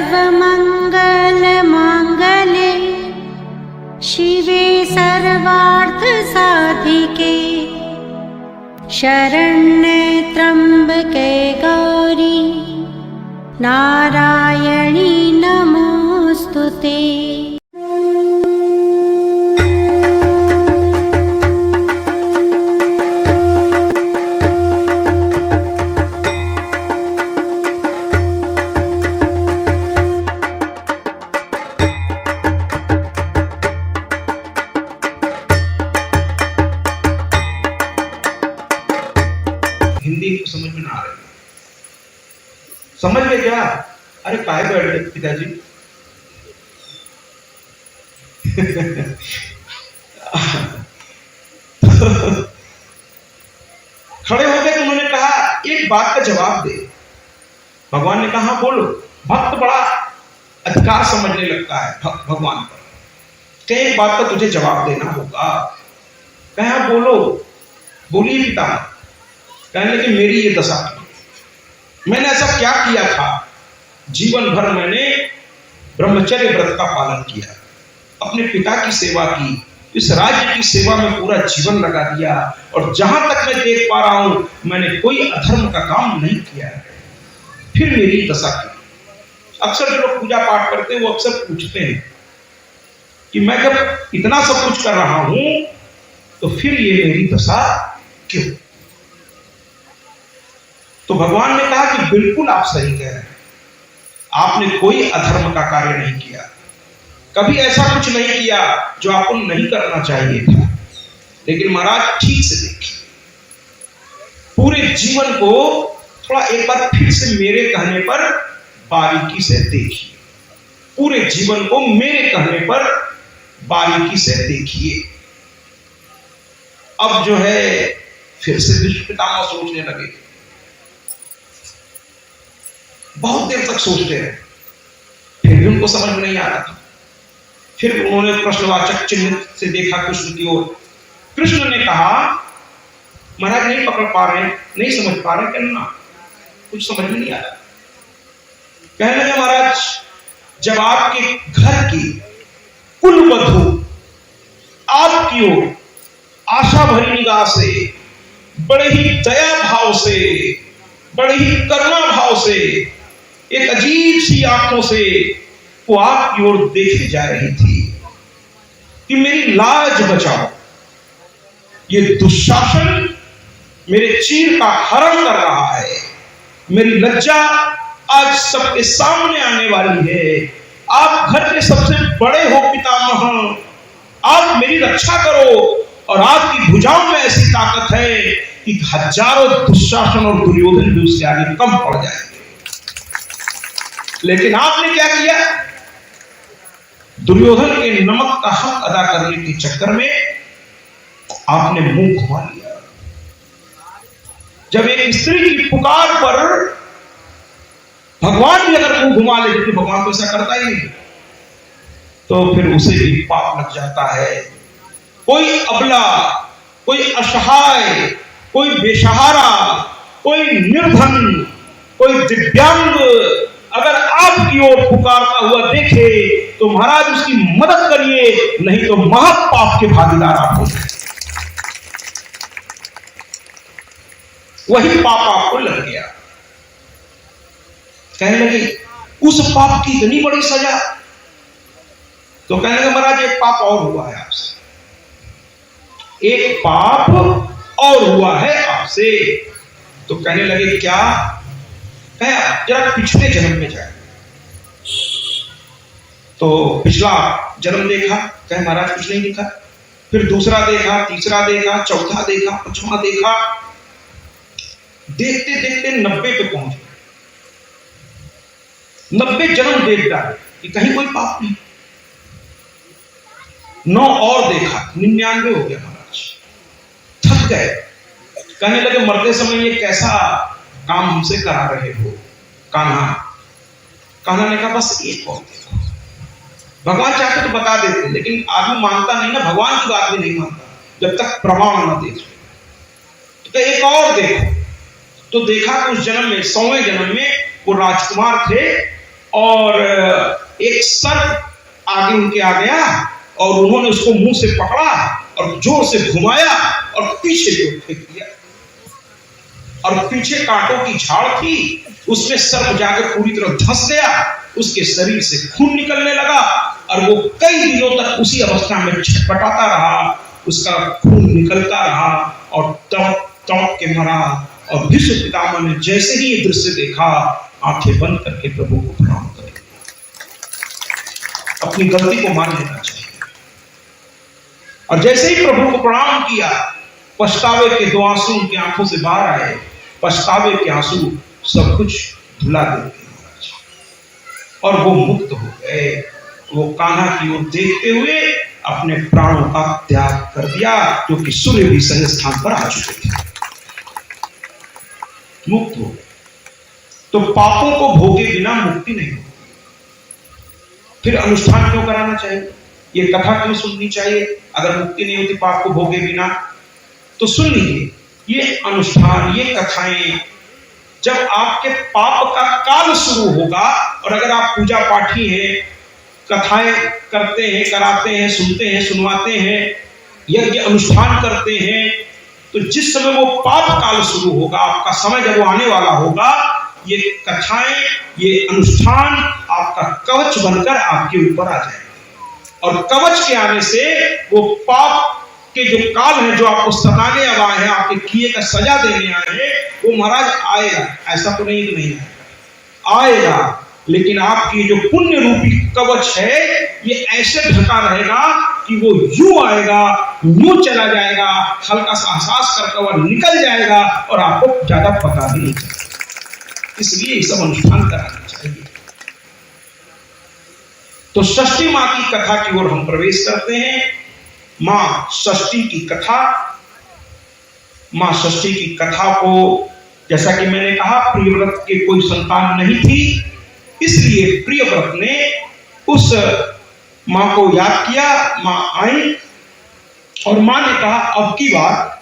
सर्वमंगल मांगल्ये शिवे सर्वार्थ साधिके शरण्ये त्र्यंबके गौरी नारायणी नमोस्तुते। हिंदी समझ में ना आ रही, समझ गए क्या? अरे काहे बैठे पिताजी? खड़े हो गए तो उन्होंने कहा एक बात का जवाब दे। भगवान ने कहा बोलो। भक्त बड़ा अधिकार समझने लगता है भगवान पर। कहे एक बात का तुझे जवाब देना होगा। कहा बोलो। बोलिए पिता। कहने लगे मेरी ये दशा की, मैंने ऐसा क्या किया था? जीवन भर मैंने ब्रह्मचर्य व्रत का पालन किया, अपने पिता की सेवा की, इस राज्य की सेवा में पूरा जीवन लगा दिया, और जहां तक मैं देख पा रहा हूं मैंने कोई अधर्म का काम नहीं किया है, फिर मेरी दशा की। अक्सर जो लोग पूजा पाठ करते हैं वो अक्सर पूछते हैं कि मैं जब इतना सब कुछ कर रहा हूं तो फिर ये मेरी दशा क्यों? तो भगवान ने कहा कि बिल्कुल आप सही कह रहे हैं, आपने कोई अधर्म का कार्य नहीं किया, कभी ऐसा कुछ नहीं किया जो आपको नहीं करना चाहिए था। लेकिन महाराज ठीक से देखिए, पूरे जीवन को थोड़ा एक बार फिर से मेरे कहने पर बारीकी से देखिए, पूरे जीवन को मेरे कहने पर बारीकी से देखिए। अब जो है फिर से विष्णु पितामह सोचने लगे, बहुत देर तक सोचते रहे, फिर भी उनको समझ में नहीं आ रहा था। फिर उन्होंने प्रश्नवाचक चिन्ह से देखा कृष्ण की ओर। कृष्ण ने कहा महाराज नहीं पकड़ पा रहे, नहीं समझ पा रहे, कहना कुछ समझ में नहीं आ रहा। कहने लगे महाराज जब आपके घर की कुल वधू आपकी ओर आशा भरी निगाह से, बड़े ही दया भाव से, बड़े ही करुणा भाव से, एक अजीब सी आंखों से वो आपकी ओर देखे जा रही थी कि मेरी लाज बचाओ, ये दुशासन मेरे चीर का हरण कर रहा है, मेरी लज्जा आज सबके सामने आने वाली है। आप घर के सबसे बड़े हो पितामह, आप मेरी रक्षा करो, और आपकी भुजाओं में ऐसी ताकत है कि हजारों दुशासन और दुर्योधन भी उससे आगे कम पड़ जाएंगे। लेकिन आपने क्या किया? दुर्योधन के नमक का हक अदा करने के चक्कर में आपने मुंह घुमा लिया। जब एक स्त्री की पुकार पर भगवान भी अगर मुंह घुमा ले, क्योंकि भगवान तो ऐसा करता ही नहीं, तो फिर उसे भी पाप लग जाता है। कोई अबला, कोई असहाय, कोई बेसहारा, कोई निर्धन, कोई दिव्यांग अगर आपकी ओर पुकारता हुआ देखे तो महाराज उसकी मदद करिए, नहीं तो महापाप के भागीदार आप हो जाए। वही पाप आपको लग गया। कहने लगे उस पाप की इतनी बड़ी सजा? तो कहने लगे महाराज एक पाप और हुआ है आपसे, एक पाप और हुआ है आपसे। तो कहने लगे क्या? कहे जरा पिछले जन्म में जाए। तो पिछला जन्म देखा, कहे महाराज कुछ नहीं देखा। फिर दूसरा देखा, तीसरा देखा, चौथा देखा, पांचवा देखा, देखते देखते 90 पे पहुंच गए। 90 जन्म देख डाले कि कहीं कोई पाप नहीं। 9 और देखा, 99 हो गया महाराज, थक गए। कहने लगे मरते समय ये कैसा काम हमसे करा रहे हो कान्हा? कान्हा ने कहा बस एक और देखो। भगवान चाहते तो बता देते, लेकिन आदमी मानता नहीं ना, भगवान की बात भी नहीं मानता जब तक प्रमाण न देखे। तो एक और देखो। तो देखा कि उस जन्म में 100वें जन्म में वो राजकुमार थे और एक सर्प आगे उनके आ गया और उन्होंने उसको मुंह से पकड़ा और जोर से घुमाया और पीछे की ओर फेंक दिया। और पीछे कांटों की झाड़ थी, उसमें सर्प जाकर पूरी तरह धंस गया, उसके शरीर से खून निकलने लगा और वो कई दिनों तक उसी अवस्था में छटपटाता रहा, उसका खून निकलता रहा और तड़प तड़प के मरा। और भीष्म पितामह ने जैसे ही ये दृश्य देखा, आंखें बंद करके प्रभु को प्रणाम कर अपनी गलती को मान लेना चाहिए। और जैसे ही प्रभु को प्रणाम किया, पछतावे के 2 आंसू उनकी आंखों से बाहर आए। पछतावे के आंसू सब कुछ धुला देते महाराज, और वो मुक्त हो गए। वो कान्हा की ओर देखते हुए अपने प्राणों का त्याग कर दिया, क्योंकि सूर्य भी सही स्थान पर आ चुके थे, मुक्त हो गए। तो पापों को भोगे बिना मुक्ति नहीं होती। फिर अनुष्ठान क्यों कराना चाहिए? ये कथा क्यों सुननी चाहिए? अगर मुक्ति नहीं होती पाप को भोगे बिना, तो सुन लीजिए ये अनुष्ठान, ये कथाएं, जब आपके पाप का काल शुरू होगा और अगर आप पूजा पाठी हैं, कथाएं करते हैं, कराते हैं, सुनते हैं, सुनवाते हैं, यज्ञ अनुष्ठान करते हैं, तो जिस समय वो पाप काल शुरू होगा, आपका समय जब वो आने वाला होगा, ये कथाएं, ये अनुष्ठान आपका कवच बनकर आपके ऊपर आ जाएगा। और कवच के आने से वो पाप के जो काल है, जो आपको सताने अब आए हैं, आपके किए का सजा देने आए हैं, वो महाराज आएगा। ऐसा तो नहीं कि नहीं आएगा, लेकिन आपकी जो पुण्य रूपी कवच है, ये ऐसे ढका रहेगा कि वो यूं आएगा, यूं चला जाएगा, हल्का सा एहसास करता हुआ निकल जाएगा और आपको ज्यादा पता भी नहीं चलेगा। इसलिए ये सब अनुष्ठान कराना चाहिए। तो षष्ठी माँ की कथा की ओर हम प्रवेश करते हैं। माँ षष्ठी की कथा, माँ षष्ठी की कथा को, जैसा कि मैंने कहा, प्रियव्रत के कोई संतान नहीं थी, इसलिए प्रियव्रत ने उस माँ को याद किया। माँ आई और माँ ने कहा, अब की बार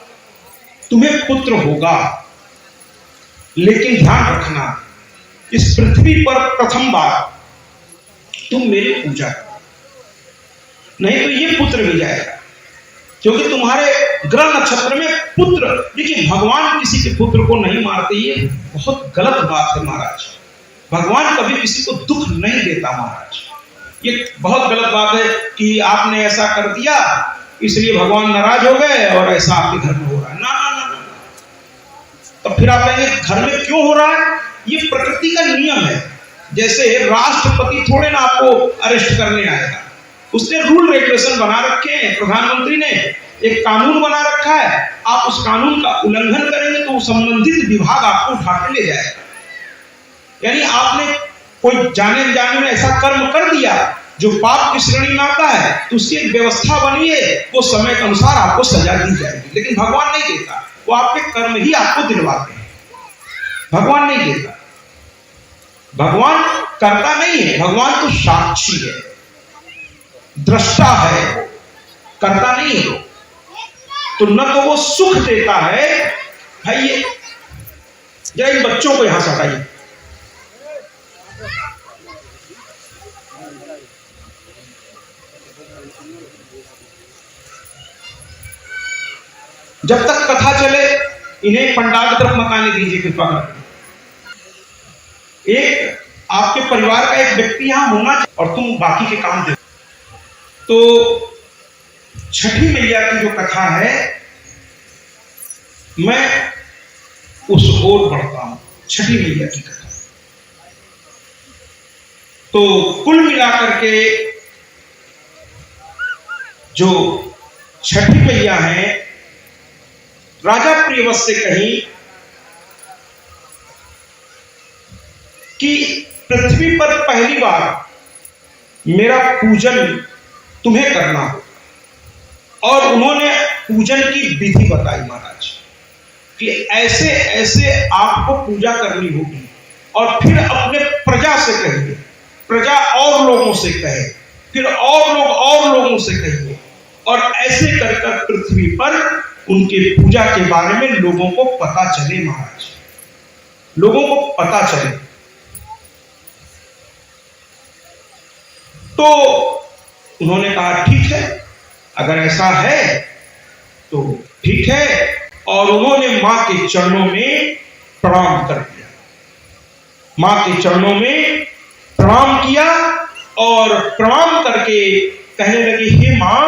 तुम्हें पुत्र होगा, लेकिन ध्यान रखना, इस पृथ्वी पर प्रथम बार तुम मेरी पूजा करो, नहीं तो ये पुत्र भी जाएगा। क्योंकि तुम्हारे ग्रह नक्षत्र में पुत्र, देखिए भगवान किसी के पुत्र को नहीं मारते, ये बहुत गलत बात है महाराज। भगवान कभी किसी को दुख नहीं देता महाराज, ये बहुत गलत बात है कि आपने ऐसा कर दिया इसलिए भगवान नाराज हो गए और ऐसा आपके घर में हो रहा है। ना ना ना ना, तो फिर आप कहेंगे घर में क्यों हो रहा है? ये प्रकृति का नियम है। जैसे राष्ट्रपति थोड़े ना आपको अरेस्ट करने आएगा, उसने रूल रेगुलेशन बना रखे हैं, प्रधानमंत्री ने एक कानून बना रखा है, आप उस कानून का उल्लंघन करेंगे तो संबंधित विभाग आपको उठा के ले जाएगा। यानी आपने कोई जाने अनजाने में ऐसा कर्म कर दिया जो पाप की श्रेणी में आता है, तो उसकी एक व्यवस्था बनी है, वो समय के अनुसार आपको सजा दी जाएगी। लेकिन भगवान नहीं देता, वो आपके कर्म ही आपको दिलवाते हैं, भगवान नहीं देता। भगवान करता नहीं है, भगवान तो साक्षी है, दृष्टा है, करता नहीं है। तो न तो वो सुख देता है, भाई ये जरा इन बच्चों को यहां से हटाइए, जब तक कथा चले इन्हें पंडाल की तरफ मत आने दीजिए कृपा करके। एक आपके परिवार का एक व्यक्ति यहां होना चाहिए और तुम बाकी के काम देखो। तो छठी मैया की जो कथा है, मैं उस ओर बढ़ता हूं, छठी मैया की कथा। तो कुल मिलाकर के जो छठी मैया है, राजा प्रियव्रत से कहीं कि पृथ्वी पर पहली बार मेरा पूजन तुम्हें करना हो। और उन्होंने पूजन की विधि बताई महाराज कि ऐसे ऐसे आपको पूजा करनी होगी, और फिर अपने प्रजा से कहिए, प्रजा और लोगों से कहे, फिर और लोग और लोगों से कहिए, और ऐसे कर कर पृथ्वी पर उनके पूजा के बारे में लोगों को पता चले महाराज, लोगों को पता चले। तो उन्होंने कहा ठीक है, अगर ऐसा है तो ठीक है, और उन्होंने मां के चरणों में प्रणाम कर दिया। मां के चरणों में प्रणाम किया और प्रणाम करके कहने लगे, हे मां,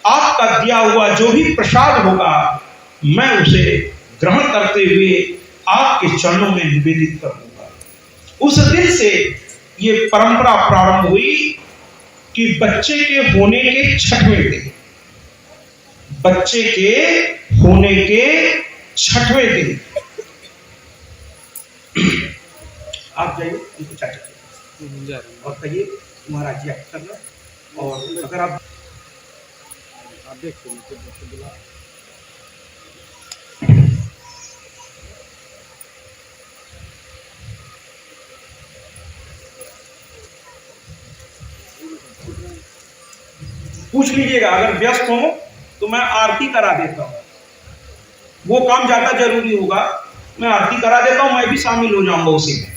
आपका दिया हुआ जो भी प्रसाद होगा मैं उसे ग्रहण करते हुए आपके चरणों में निवेदित करूंगा। उस दिन से ये परंपरा प्रारंभ हुई कि बच्चे के होने के 6वें दिन, बच्चे के होने के 6वें दिन आप जाइए उनके चाचा के और कहिए महाराज जी आप करना, और अगर आप देखते पूछ लीजिएगा, अगर व्यस्त हो तो मैं आरती करा देता हूँ, वो काम ज्यादा जरूरी होगा, मैं आरती करा देता हूँ, मैं भी शामिल हो जाऊंगा उसी में।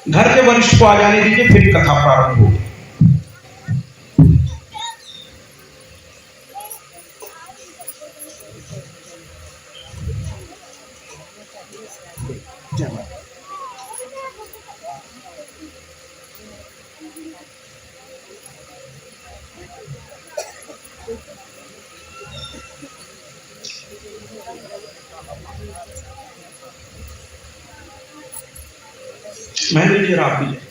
घर के वरिष्ठ को आ जाने दीजिए, फिर कथा प्रारंभ होगी। मैं लीजिए, आप लीजिए।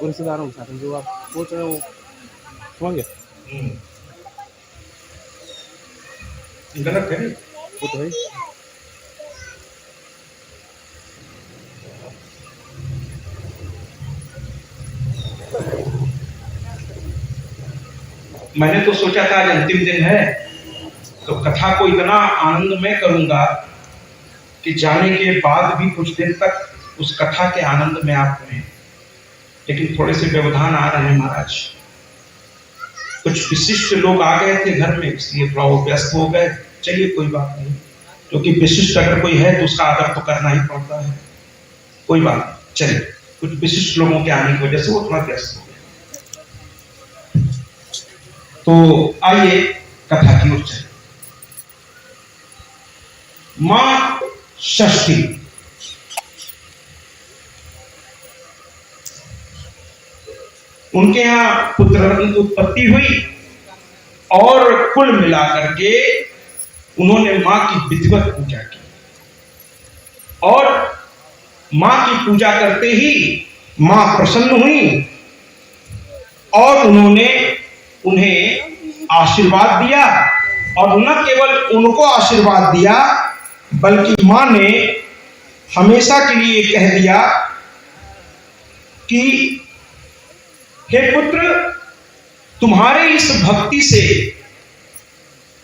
रिश्तेदारों के साथ जो आप सोच रहे हो समझ गए, गलत है वो तो है। मैंने तो सोचा था आज अंतिम दिन है तो कथा को इतना आनंद में करूंगा कि जाने के बाद भी कुछ देर तक उस कथा के आनंद में आप रहें, लेकिन थोड़े से व्यवधान आ रहे हैं महाराज। कुछ विशिष्ट लोग आ गए थे घर में, इसलिए थोड़ा वो व्यस्त हो गए। चलिए कोई बात नहीं, क्योंकि विशिष्ट अगर कोई है तो उसका आदर तो करना ही पड़ता है, कोई बात नहीं। चलिए, कुछ विशिष्ट लोगों के आने की वजह से वो थोड़ा व्यस्त हो गए, तो आइए कथा की ओर चले। मां षष्ठी, उनके यहां पुत्र रत्न की उत्पत्ति हुई और कुल मिलाकर के उन्होंने मां की विधिवत पूजा की, और मां की पूजा करते ही मां प्रसन्न हुई और उन्होंने उन्हें आशीर्वाद दिया, और न केवल उनको आशीर्वाद दिया बल्कि मां ने हमेशा के लिए कह दिया कि हे पुत्र, तुम्हारे इस भक्ति से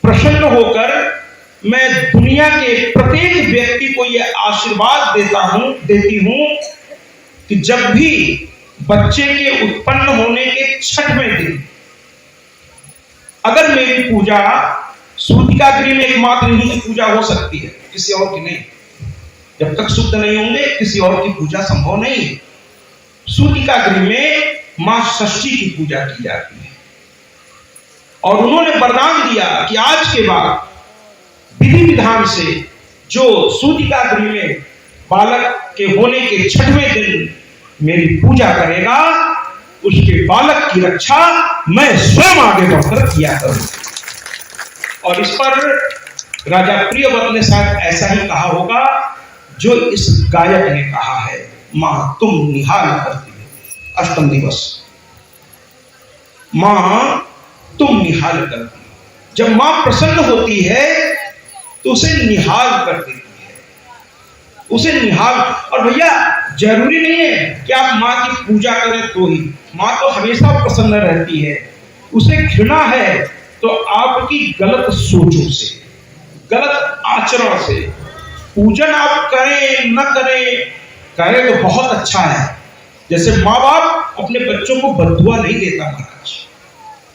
प्रसन्न होकर मैं दुनिया के प्रत्येक व्यक्ति को यह आशीर्वाद देती हूं कि जब भी बच्चे के उत्पन्न होने के 6वें दिन अगर मेरी पूजा सूतिका गृह में एकमात्र ही पूजा हो सकती है, किसी और की नहीं। जब तक शुद्ध नहीं होंगे किसी और की पूजा संभव नहीं है। सूतिका गृह में मां षष्ठी की पूजा की जाती है, और उन्होंने वरदान दिया कि आज के बाद विधि विधान से जो सूतिका गृह में बालक के होने के 6वें दिन मेरी पूजा करेगा, उसके बालक की रक्षा मैं स्वयं आगे बढ़कर किया करूं। और इस पर राजा प्रियव्रत ने शायद ऐसा ही कहा होगा जो इस गायक ने कहा है, मां तुम निहाल करती हो। अष्टम दिवस मां तुम निहाल करती हो। जब मां प्रसन्न होती है तो उसे निहाल कर देती है, उसे निहाल। और भैया जरूरी नहीं है कि आप मां की पूजा करें तो ही, मां तो हमेशा प्रसन्न रहती है। उसे घृणा है तो आपकी गलत सोचों से, गलत आचरण से, पूजन आप करें न करें, करें तो बहुत अच्छा है। जैसे माँ बाप अपने बच्चों को बद्दुआ नहीं देता महाराज,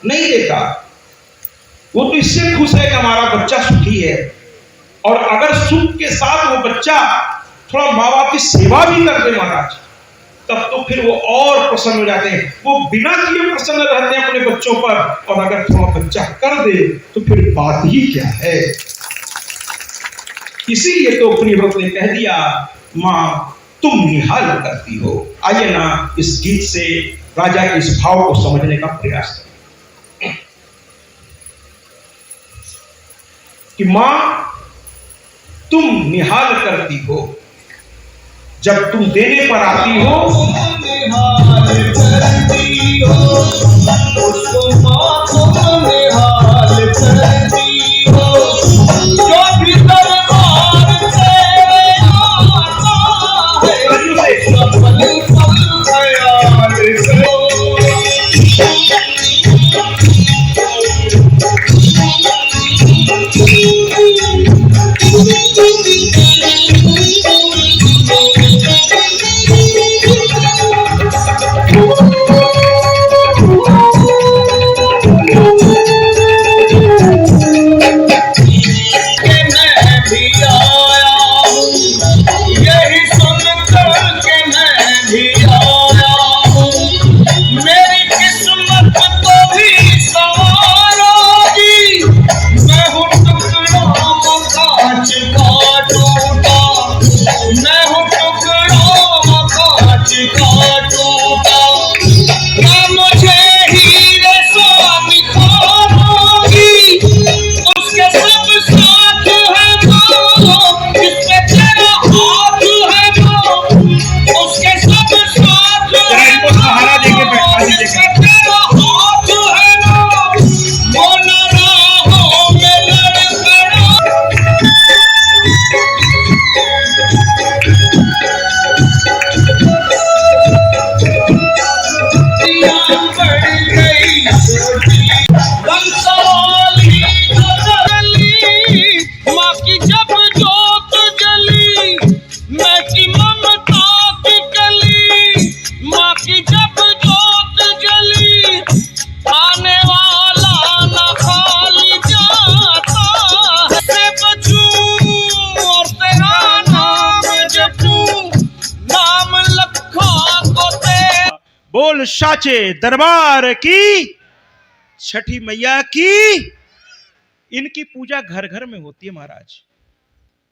नहीं देता। वो तो इससे खुश है कि हमारा बच्चा सुखी है। और अगर सुख के साथ वो बच्चा थोड़ा माँ बाप की सेवा भी कर दे महाराज, तब तो फिर वो और प्रसन्न हो जाते हैं। वो बिना किए प्रसन्न रहते हैं अपने बच्चों पर, और अगर थोड़ा बच्चा कर दे तो फिर बात ही क्या है। इसीलिए तो प्रिय भक्त ने कह दिया, माँ तुम निहाल करती हो। आइए ना इस गीत से राजा के इस भाव को समझने का प्रयास करें कि माँ तुम निहाल करती हो, जब तुम देने पर आती हो। निहाल करती हो, उसको माँ तुम निहाल करती हो, जो भी दरबार तेरे आता है, सब पल ख्याल करो। बोल साचे दरबार की, छठी मैया की। इनकी पूजा घर घर में होती है महाराज।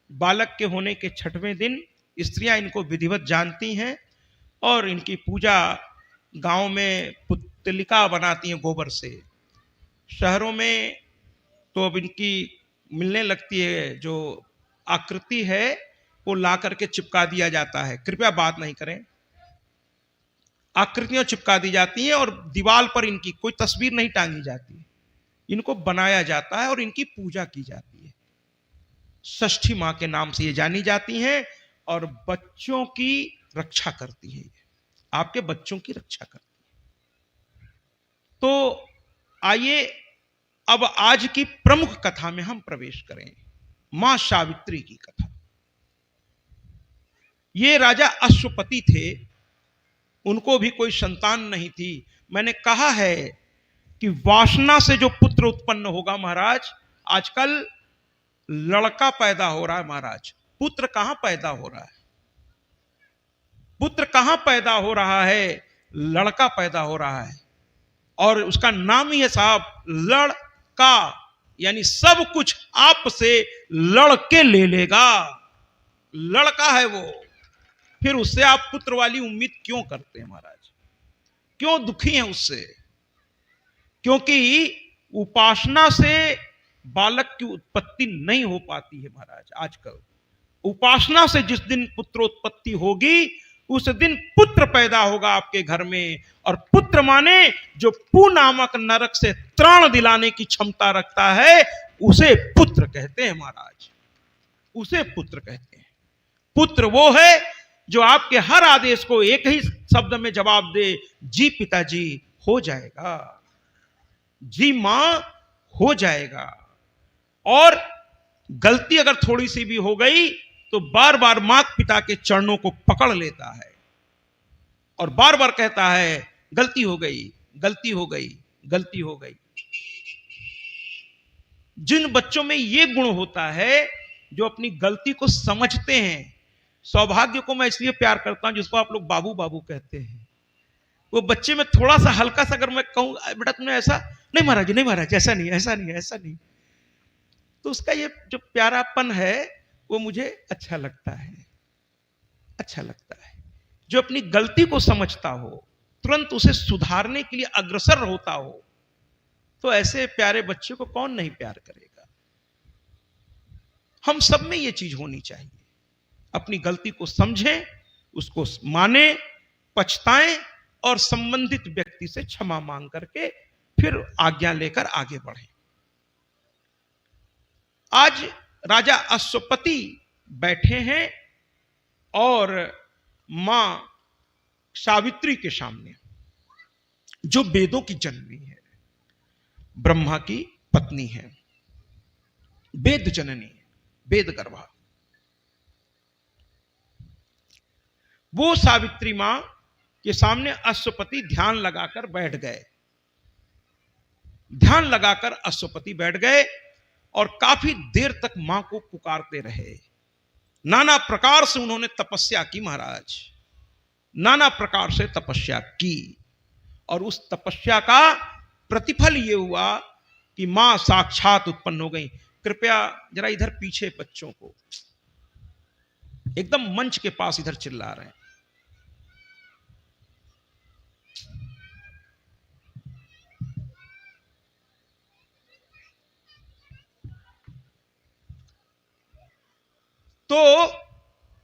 बालक के होने के 6वें दिन स्त्रियां इनको विधिवत जानती हैं और इनकी पूजा गांव में पुतलिका बनाती हैं गोबर से। शहरों में तो अब इनकी मिलने लगती है, जो आकृति है वो ला करके चिपका दिया जाता है। कृपया बात नहीं करें। आकृतियां चिपका दी जाती हैं और दीवार पर इनकी कोई तस्वीर नहीं टांगी जाती, इनको बनाया जाता है और इनकी पूजा की जाती है। षष्ठी माँ के नाम से ये जानी जाती हैं और बच्चों की रक्षा करती है, आपके बच्चों की रक्षा करती है। तो आइए अब आज की प्रमुख कथा में हम प्रवेश करें, मां सावित्री की कथा। ये राजा अश्वपति थे, उनको भी कोई संतान नहीं थी। मैंने कहा है कि वासना से जो पुत्र उत्पन्न होगा महाराज, आजकल लड़का पैदा हो रहा है महाराज, पुत्र कहां पैदा हो रहा है, पुत्र कहां पैदा हो रहा है, लड़का पैदा हो रहा है। और उसका नाम ही है साहब लड़का, यानी सब कुछ आपसे लड़के ले लेगा, लड़का है वो। फिर उससे आप पुत्र वाली उम्मीद क्यों करते हैं महाराज, क्यों दुखी हैं उससे? क्योंकि उपासना से बालक की उत्पत्ति नहीं हो पाती है महाराज। आजकल उपासना से जिस दिन पुत्रोत्पत्ति होगी उस दिन पुत्र पैदा होगा आपके घर में। और पुत्र माने जो पू नामक नरक से त्राण दिलाने की क्षमता रखता है, उसे पुत्र कहते हैं महाराज, उसे पुत्र कहते हैं। पुत्र वो है जो आपके हर आदेश को एक ही शब्द में जवाब दे, जी पिताजी हो जाएगा, जी मां हो जाएगा। और गलती अगर थोड़ी सी भी हो गई तो बार बार माता पिता के चरणों को पकड़ लेता है और बार बार कहता है गलती हो गई, गलती हो गई, गलती हो गई। जिन बच्चों में यह गुण होता है, जो अपनी गलती को समझते हैं, सौभाग्य को मैं इसलिए प्यार करता हूं जिसको आप लोग बाबू बाबू कहते हैं, वो बच्चे में थोड़ा सा हल्का सा अगर मैं कहूं बेटा तुमने ऐसा नहीं महाराज, नहीं महाराज, ऐसा नहीं, ऐसा नहीं, ऐसा नहीं, तो उसका ये जो प्यारापन है वो मुझे अच्छा लगता है, अच्छा लगता है। जो अपनी गलती को समझता हो, तुरंत उसे सुधारने के लिए अग्रसर होता हो, तो ऐसे प्यारे बच्चे को कौन नहीं प्यार करेगा। हम सब में ये चीज होनी चाहिए, अपनी गलती को समझें, उसको माने, पछताएं और संबंधित व्यक्ति से क्षमा मांग करके फिर आज्ञा लेकर आगे बढ़ें। आज राजा अश्वपति बैठे हैं और मां सावित्री के सामने, जो वेदों की जननी है, ब्रह्मा की पत्नी है, वेद जननी, वेद गर्भा, वो सावित्री मां के सामने अश्वपति ध्यान लगाकर बैठ गए। ध्यान लगाकर अश्वपति बैठ गए और काफी देर तक मां को पुकारते रहे। नाना प्रकार से उन्होंने तपस्या की महाराज, नाना प्रकार से तपस्या की, और उस तपस्या का प्रतिफल यह हुआ कि मां साक्षात उत्पन्न हो गई। कृपया जरा इधर पीछे बच्चों को, एकदम मंच के पास इधर चिल्ला रहे हैं। तो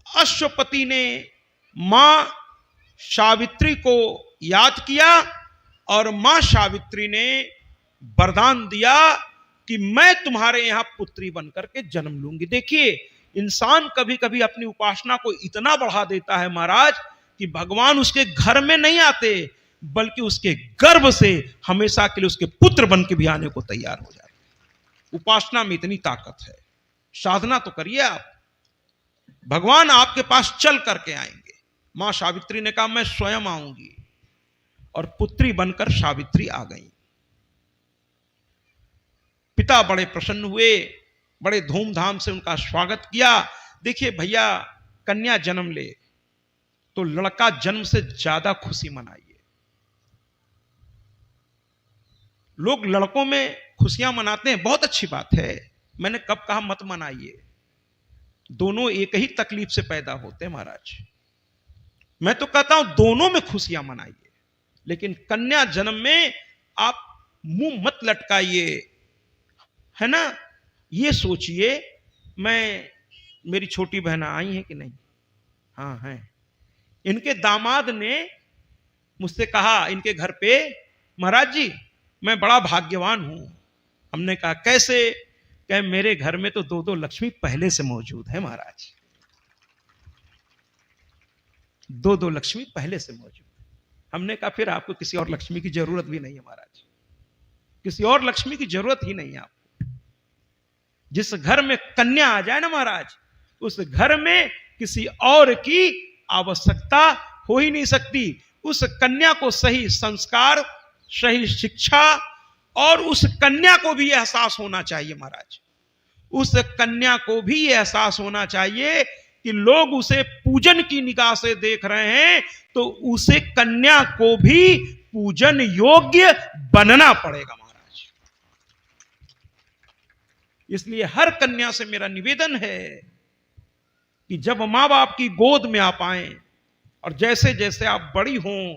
अश्वपति ने मां सावित्री को याद किया और मां सावित्री ने वरदान दिया कि मैं तुम्हारे यहां पुत्री बनकर के जन्म लूंगी। देखिए, इंसान कभी कभी अपनी उपासना को इतना बढ़ा देता है महाराज कि भगवान उसके घर में नहीं आते, बल्कि उसके गर्भ से हमेशा के लिए उसके पुत्र बन के भी आने को तैयार हो जाते। उपासना में इतनी ताकत है। साधना तो करिए आप, भगवान आपके पास चल करके आएंगे। मां सावित्री ने कहा मैं स्वयं आऊंगी, और पुत्री बनकर सावित्री आ गई। पिता बड़े प्रसन्न हुए, बड़े धूमधाम से उनका स्वागत किया। देखिए भैया, कन्या जन्म ले तो लड़का जन्म से ज्यादा खुशी मनाइए। लोग लड़कों में खुशियां मनाते हैं, बहुत अच्छी बात है, मैंने कब कहा मत मनाइए, दोनों एक ही तकलीफ से पैदा होते हैं महाराज। मैं तो कहता हूं दोनों में खुशियां मनाइए, लेकिन कन्या जन्म में आप मुंह मत लटकाइए, है ना। ये सोचिए, मेरी छोटी बहना आई है कि नहीं? हाँ है। इनके दामाद ने मुझसे कहा इनके घर पे, महाराज जी मैं बड़ा भाग्यवान हूं। हमने कहा कैसे? कहे मेरे घर में तो दो लक्ष्मी पहले से मौजूद है महाराज, दो लक्ष्मी पहले से मौजूद है। हमने कहा फिर आपको किसी और लक्ष्मी की जरूरत भी नहीं है महाराज, किसी और लक्ष्मी की जरूरत ही नहीं है आपको। जिस घर में कन्या आ जाए ना महाराज, उस घर में किसी और की आवश्यकता हो ही नहीं सकती। उस कन्या को सही संस्कार, सही शिक्षा, और उस कन्या को भी एहसास होना चाहिए महाराज, उस कन्या को भी एहसास होना चाहिए कि लोग उसे पूजन की निगाह से देख रहे हैं, तो उसे कन्या को भी पूजन योग्य बनना पड़ेगा महाराज। इसलिए हर कन्या से मेरा निवेदन है कि जब मां बाप की गोद में आप आए और जैसे जैसे आप बड़ी हों,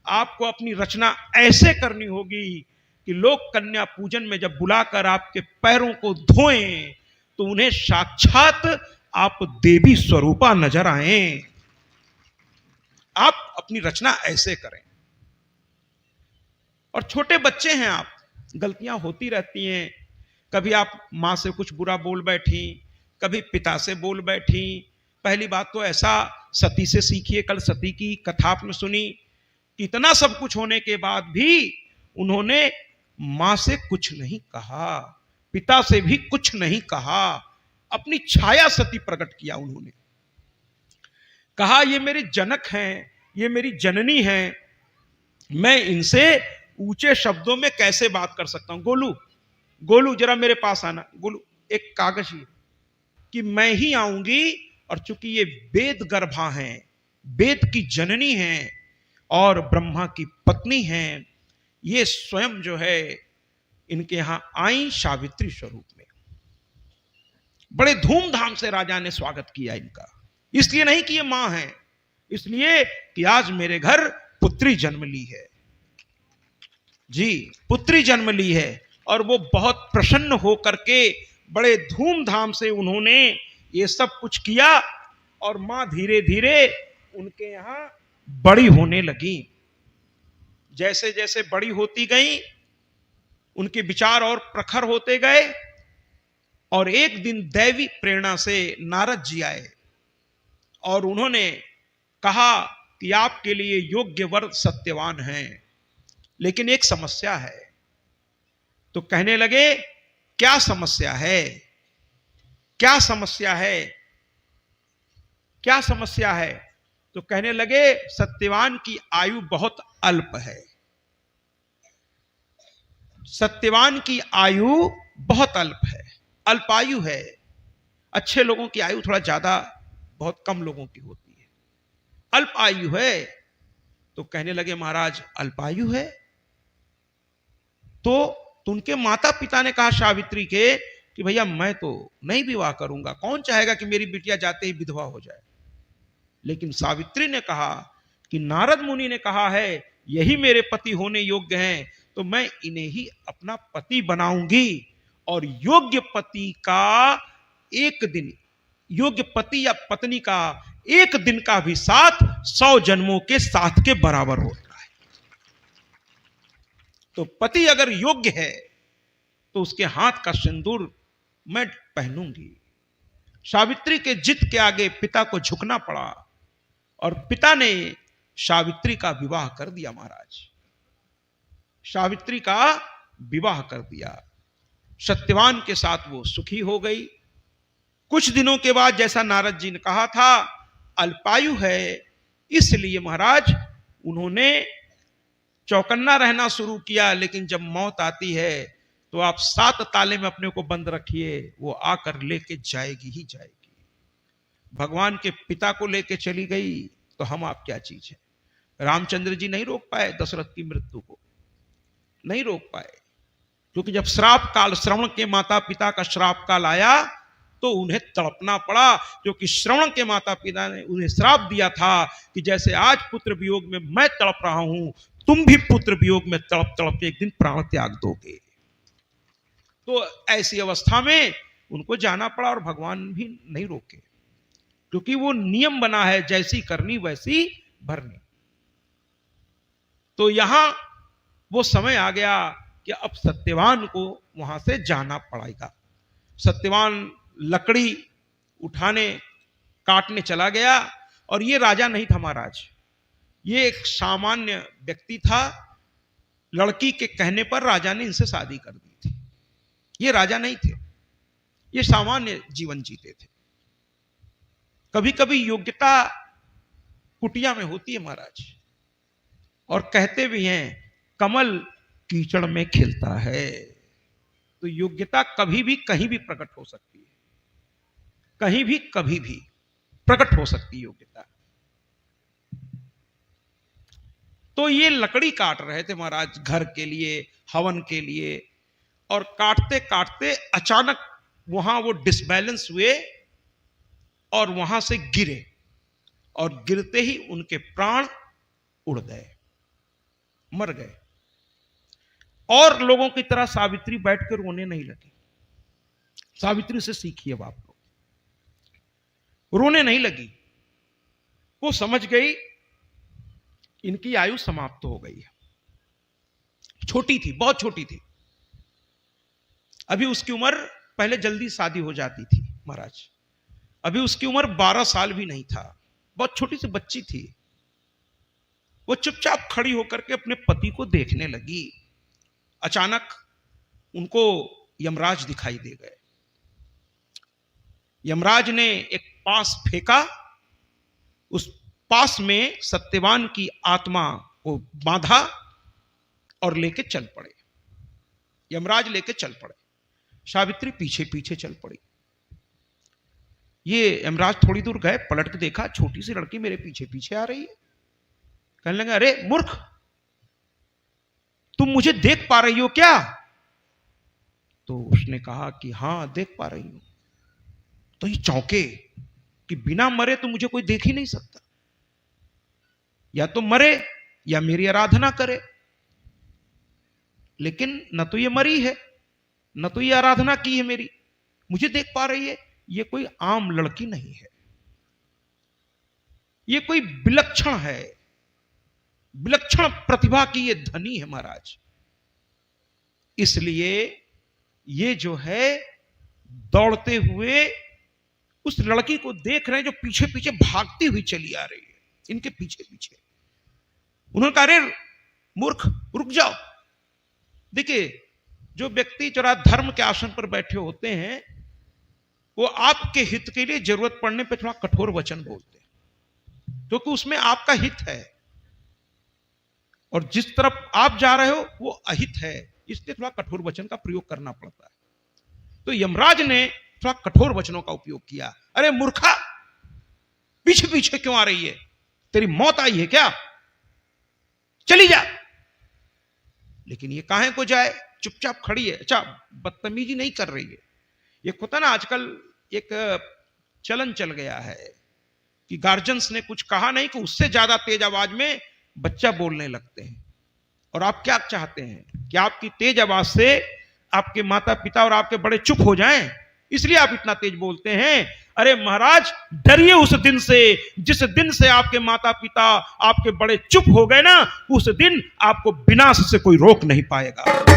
आपको अपनी रचना ऐसे करनी होगी कि लोग कन्या पूजन में जब बुलाकर आपके पैरों को धोएं तो उन्हें साक्षात आप देवी स्वरूपा नजर आए। आप अपनी रचना ऐसे करें। और छोटे बच्चे हैं आप, गलतियां होती रहती हैं, कभी आप मां से कुछ बुरा बोल बैठी, कभी पिता से बोल बैठी। पहली बात तो ऐसा सती से सीखिए। कल सती की कथा आपने सुनी, इतना सब कुछ होने के बाद भी उन्होंने मां से कुछ नहीं कहा, पिता से भी कुछ नहीं कहा, अपनी छाया सती प्रकट किया। उन्होंने कहा ये मेरे जनक हैं, ये मेरी जननी हैं, मैं इनसे ऊंचे शब्दों में कैसे बात कर सकता हूं। गोलू, गोलू जरा मेरे पास आना। गोलू एक कागज ही कि मैं ही आऊंगी, और चूंकि ये वेद गर्भा हैं, वेद की जननी हैं और ब्रह्मा की पत्नी हैं, ये स्वयं जो है इनके यहां आई सावित्री स्वरूप में। बड़े धूमधाम से राजा ने स्वागत किया इनका, इसलिए नहीं कि ये मां है, इसलिए कि आज मेरे घर पुत्री जन्म ली है। जी, पुत्री जन्म ली है। और वो बहुत प्रसन्न होकर के बड़े धूमधाम से उन्होंने ये सब कुछ किया, और मां धीरे धीरे उनके यहां बड़ी होने लगी। जैसे जैसे बड़ी होती गई, उनके विचार और प्रखर होते गए, और एक दिन दैवी प्रेरणा से नारद जी आए और उन्होंने कहा कि आपके लिए योग्य वर सत्यवान हैं, लेकिन एक समस्या है। तो कहने लगे क्या समस्या है, क्या समस्या है, क्या समस्या है। तो कहने लगे सत्यवान की आयु बहुत अल्प है, सत्यवान की आयु बहुत अल्प है, अल्पायु है। अच्छे लोगों की आयु थोड़ा ज्यादा, बहुत कम लोगों की होती है, अल्प आयु है। तो कहने लगे महाराज अल्पायु है। तो उनके माता पिता ने कहा सावित्री के कि भैया मैं तो नहीं विवाह करूंगा, कौन चाहेगा कि मेरी बिटिया जाते ही विधवा हो जाए। लेकिन सावित्री ने कहा कि नारद मुनि ने कहा है यही मेरे पति होने योग्य हैं, तो मैं इन्हें ही अपना पति बनाऊंगी। और योग्य पति का एक दिन, योग्य पति या पत्नी का एक दिन का भी साथ 100 जन्मों के साथ के बराबर होता है। तो पति अगर योग्य है तो उसके हाथ का सिंदूर मैं पहनूंगी। सावित्री के जिद के आगे पिता को झुकना पड़ा, और पिता ने सावित्री का विवाह कर दिया। महाराज सावित्री का विवाह कर दिया, सत्यवान के साथ वो सुखी हो गई। कुछ दिनों के बाद जैसा नारद जी ने कहा था अल्पायु है, इसलिए महाराज उन्होंने चौकन्ना रहना शुरू किया। लेकिन जब मौत आती है तो आप 7 ताले में अपने को बंद रखिए, वो आकर लेके जाएगी ही जाएगी। भगवान के पिता को लेके चली गई तो हम आप क्या चीज है। रामचंद्र जी नहीं रोक पाए दशरथ की मृत्यु को, नहीं रोक पाए, क्योंकि जब श्राप काल, श्रवण के माता पिता का श्राप काल आया तो उन्हें तड़पना पड़ा, क्योंकि श्रवण के माता पिता ने उन्हें श्राप दिया था कि जैसे आज पुत्र वियोग में मैं तड़प रहा हूं, तुम भी पुत्र वियोग में तड़प तड़प के एक दिन प्राण त्याग दोगे। तो ऐसी अवस्था में उनको जाना पड़ा, और भगवान भी नहीं रोके, क्योंकि वो नियम बना है जैसी करनी वैसी भरनी। तो यहां वो समय आ गया कि अब सत्यवान को वहां से जाना पड़ेगा। सत्यवान लकड़ी उठाने काटने चला गया, और ये राजा नहीं था महाराज, ये एक सामान्य व्यक्ति था। लड़की के कहने पर राजा ने इनसे शादी कर दी थी। ये राजा नहीं थे, ये सामान्य जीवन जीते थे। कभी कभी योग्यता कुटिया में होती है महाराज, और कहते भी हैं कमल कीचड़ में खिलता है। तो योग्यता कभी भी कहीं भी प्रकट हो सकती है, कहीं भी कभी भी प्रकट हो सकती है योग्यता। तो ये लकड़ी काट रहे थे महाराज घर के लिए, हवन के लिए, और काटते काटते अचानक वहां वो डिसबैलेंस हुए और वहां से गिरे, और गिरते ही उनके प्राण उड़ गए, मर गए। और लोगों की तरह सावित्री बैठकर रोने नहीं लगी। सावित्री से सीखिए आप लोग, रोने नहीं लगी। वो समझ गई इनकी आयु समाप्त हो गई है। छोटी थी, बहुत छोटी थी, अभी उसकी उम्र, पहले जल्दी शादी हो जाती थी महाराज, अभी उसकी उम्र 12 साल भी नहीं था, बहुत छोटी सी बच्ची थी। वो चुपचाप खड़ी होकर के अपने पति को देखने लगी। अचानक उनको यमराज दिखाई दे गए। यमराज ने एक पास फेंका, उस पास में सत्यवान की आत्मा को बांधा और लेके चल पड़े। यमराज लेके चल पड़े, सावित्री पीछे पीछे चल पड़ी। ये यमराज थोड़ी दूर गए, पलट के देखा छोटी सी लड़की मेरे पीछे पीछे आ रही है। कहने लगे, अरे मूर्ख, तुम मुझे देख पा रही हो क्या? तो उसने कहा कि हां देख पा रही हूं। तो ये चौंके कि बिना मरे तो मुझे कोई देख ही नहीं सकता, या तो मरे या मेरी आराधना करे। लेकिन न तो ये मरी है, न तो ये आराधना की है मेरी, मुझे देख पा रही है। ये कोई आम लड़की नहीं है, ये कोई विलक्षण है, विलक्षण प्रतिभा की ये धनी है महाराज। इसलिए ये जो है दौड़ते हुए उस लड़की को देख रहे हैं जो पीछे पीछे भागती हुई चली आ रही है, इनके पीछे पीछे। उन्होंने कहा, अरे मूर्ख रुक जाओ। देखिए, जो व्यक्ति जरा धर्म के आसन पर बैठे होते हैं वो आपके हित के लिए जरूरत पड़ने पे थोड़ा कठोर वचन बोलते हैं, क्योंकि उसमें आपका हित है, और जिस तरफ आप जा रहे हो वो अहित है, इसलिए थोड़ा कठोर वचन का प्रयोग करना पड़ता है। तो यमराज ने थोड़ा कठोर वचनों का उपयोग किया। अरे मूर्खा, पीछे पीछे क्यों आ रही है? तेरी मौत आई है क्या? चली जा। लेकिन ये काहे को जाए, चुपचाप खड़ी है। अच्छा, बदतमीजी नहीं कर रही है। ये होता ना, आजकल एक चलन चल गया है कि गार्जियंस ने कुछ कहा नहीं कि उससे ज्यादा तेज आवाज में बच्चा बोलने लगते हैं। और आप क्या चाहते हैं कि आपकी तेज आवाज से आपके माता पिता और आपके बड़े चुप हो जाएं, इसलिए आप इतना तेज बोलते हैं। अरे महाराज, डरिए उस दिन से जिस दिन से आपके माता पिता आपके बड़े चुप हो गए ना, उस दिन आपको विनाश से कोई रोक नहीं पाएगा।